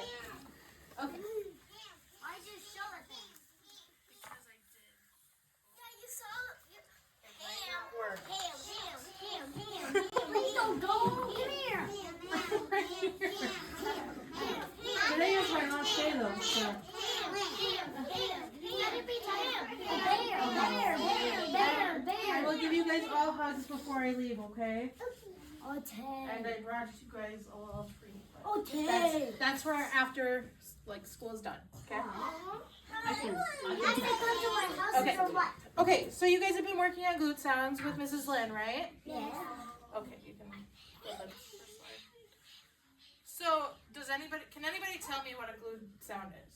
Okay. Why did you show it then? Because I did. Yeah, you saw it. It might not work. Ham. Please don't go. Come here. Today is my last day though, so. I will give you guys all hugs before I leave, okay? And I brought you guys a little treat. That's for after like school's done. Okay. Okay. Okay. So you guys have been working on glute sounds with Mrs. Lynn, right? Yeah. Okay. You can go ahead. So can anybody tell me what a glute sound is?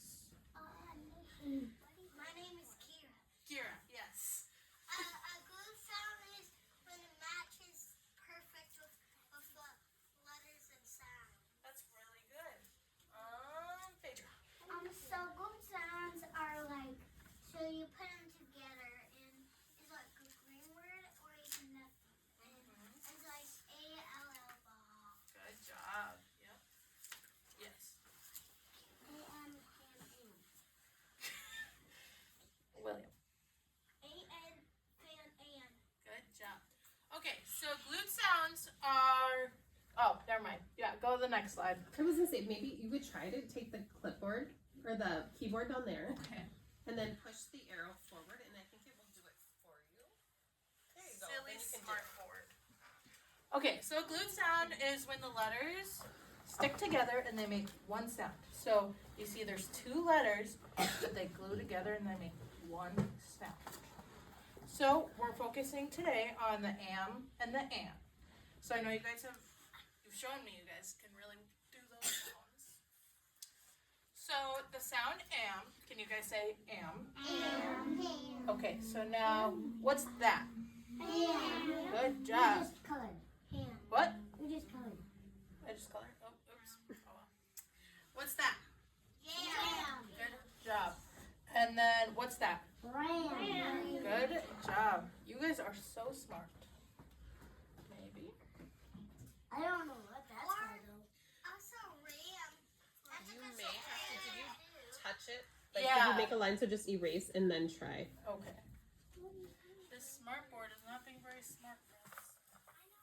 My name is Kira. Kira. Yes. A glue sound is when it matches perfect with letters and sound. That's really good. Phaedra. So glue sounds are like, so you put them together and it's like a green word or you can it's like A-L-L ball. Good job. Yep. Yes. A-M-M-M. William. A-N-Fan-An. Good job. Okay, so glute sounds are. Oh, never mind. Yeah, go to the next slide. I was gonna say maybe you could try to take the clipboard or the keyboard down there Okay. and then push the arrow forward, and I think it will do it for you. There you go. Silly Then you can do smart it. board. Okay, so a glute sound is when the letters stick together and they make one sound. So you see there's two letters, but they glue together and they make one sound. So we're focusing today on the am and the an. So I know you've shown me you guys can really do those sounds. So the sound am, can you guys say am? Okay, so now what's that? Good job. Just colored. Hand. What? We just colored. I just colored. Oh, oops. Oh, well. What's that? Jam. Good job. And then what's that? Brand. Good job. You guys are so smart. Maybe. I don't know what that's called though. Also ram. You may have to. Did you touch it? Like, Yeah. Did you make a line? So just erase and then try. Okay. This smart board is not being very smart for us.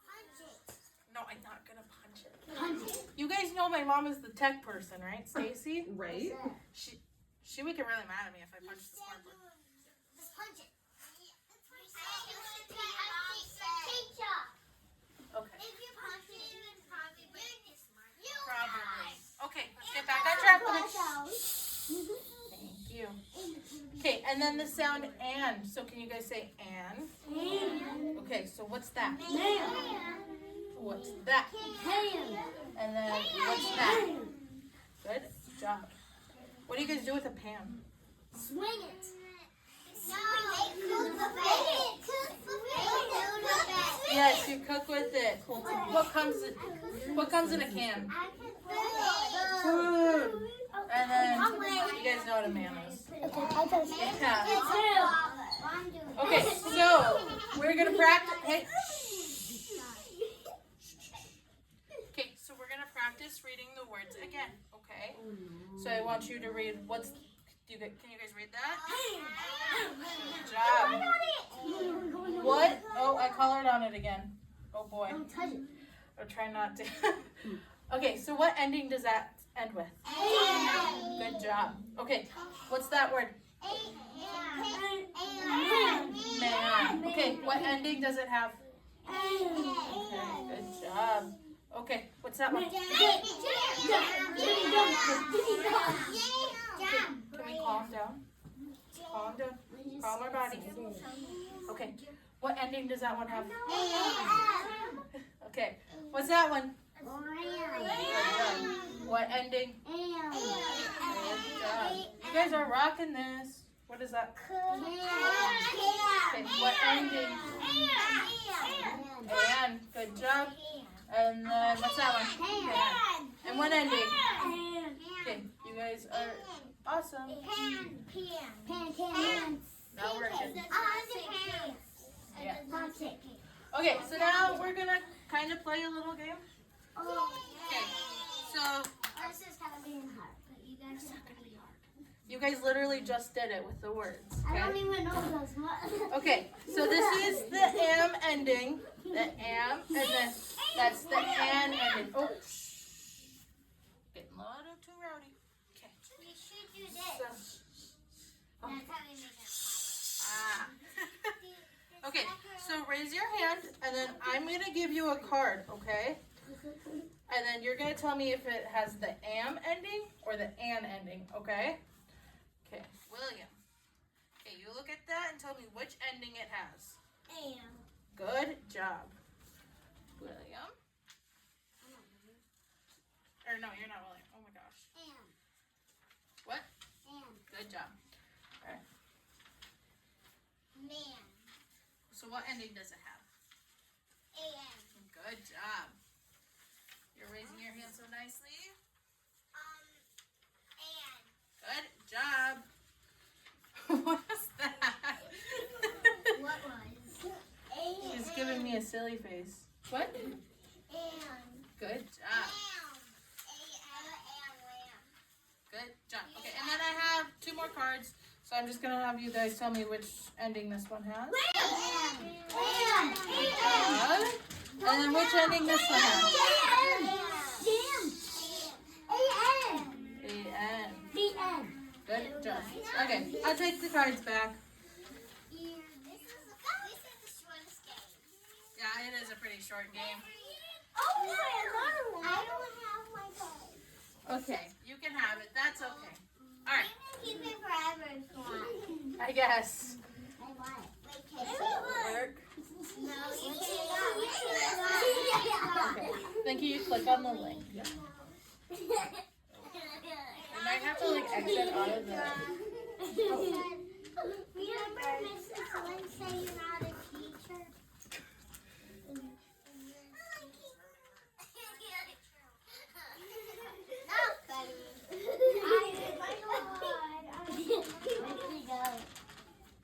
Punch it. No, I'm not gonna punch it. Punch it. You guys know my mom is the tech person, right, Stacy? Right? She would get really mad at me if I punched the smart board. Just punch it. Okay. If you punch it, you would probably break it smart. Probably. Okay, let's get back on track. Thank you. Okay, and then the sound and. So can you guys say and? Okay, so what's that? What's that? And then what's that? Good job. What do you guys do with a pan? Swing it. No, Yes, you cook with it. What comes in a can? Food. And then you guys know what a man is. Yeah. Okay, so we're gonna practice. Hey. Okay, so we're gonna practice reading the words again. Okay. So I want you to read. Can you guys read that? Good job. What? Oh, I colored on it again. Oh boy. Don't touch it. I'm trying not to. Okay, so what ending does that end with? Good job. Okay, what's that word? Man. Okay, what ending does it have? Okay, good job. Okay, what's that one? Can we calm down? Calm down. Calm our body. Okay, what ending does that one have? Okay, what's that one? What ending? Good job. You guys are rocking this. What is that? Okay, what ending? And good job. And then what's that one? And. And what ending? Okay, you guys are awesome. Now we're good. Yeah. Okay, so now we're gonna kind of play a little game. Okay, so This is kind of being hard. guys are pretty hard. You guys literally just did it with the words. I don't Okay. even know those words. Okay. So this is the am ending. The am, and then that's the an ending. Oh, shh. Getting a little too rowdy. Okay. We should do this. So, That's how we make it ah. Okay. So raise your hand, and then I'm gonna give you a card. Okay. And then you're gonna tell me if it has the am ending or the an ending. Okay. Okay. William. Okay. You look at that and tell me which ending it has. Am. Good job. William. Or no, you're not William. Oh my gosh. Am. What? Am. Good job. Man. So what ending does it have? Am. Good job. You're raising your hand so nicely. And. Good job. What was that? What was? She's giving me a silly face. What? Am. Good job. Good job. Okay, and then I have 2 more cards. So I'm just going to have you guys tell me which ending this one has. Good. And then which ending this one has. A-N. Good job. Okay, I'll take the cards back. Yeah, it is a pretty short game. Okay, you can have it. That's okay. All right, Keep it forever if you want. I guess. I want it. Does it work? No, you Okay. Then can you click on the link? You might have to like exit out of the. Remember Mrs. Lynn say you're not a teacher? Not funny.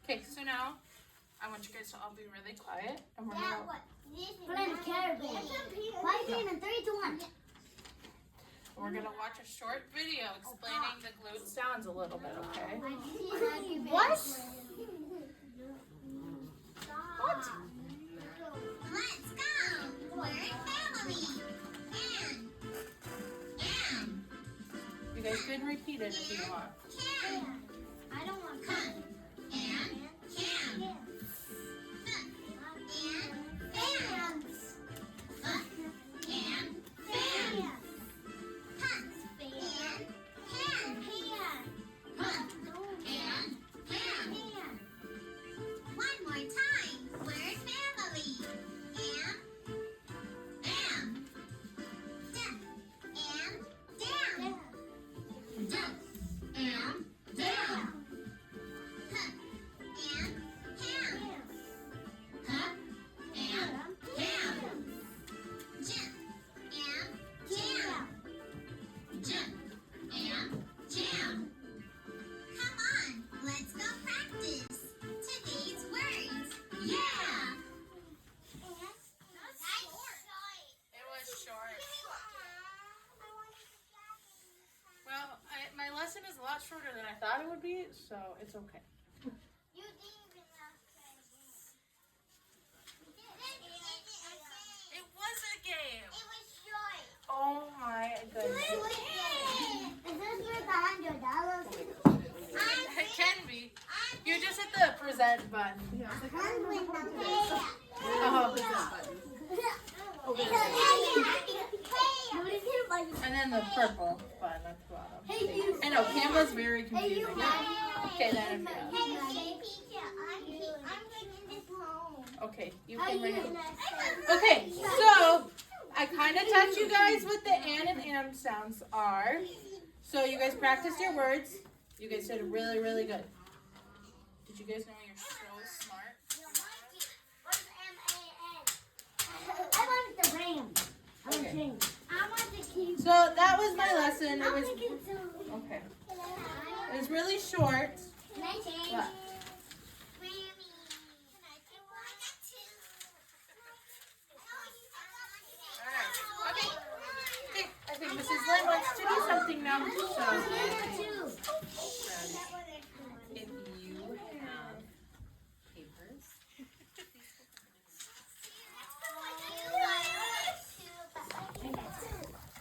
Okay, so now I want you guys to all be really quiet, and we're Yeah, gonna what? Put in the caravan. Why is it in 3, 2, 1? watch a short video explaining the glute sounds a little bit. Okay. What? What? Let's go. We're family. And. You guys can repeat it if you want. Can. I don't want can. And. Can. And. Fans. And. Fans. Hunt. And. Pan. Pan. Hunt. And. Pan. Pan. One more time. We're family. And. Am. Duck. And. Down. Duck. And. Down. Huck. And. Ham. Huck. And. Ham. Jump. And. Jam. Jump. And. Jam. Come on, let's go practice today's words. Yeah! That's short. It was short. Well, my lesson is a lot shorter than I thought it would be, so it's okay. You didn't even have to It was a game. It was short. Oh my goodness. Is this worth $100? It can be. You just hit the present button. I'm with the pay. Oh. And then the purple button at the bottom. I know, Canva's very confusing. Okay, then. Okay, you can bring it. Okay, so I kind of taught you guys what the an and am sounds are. So you guys practiced your words. You guys did really, really good. Did you guys know you're so smart? I want the ram. Okay. I want the key. So that was my lesson. I It want was the key too. okay. It was really short. Can I change? What? Alright. Okay. Okay. I think Mrs. Lynn wants to do something now.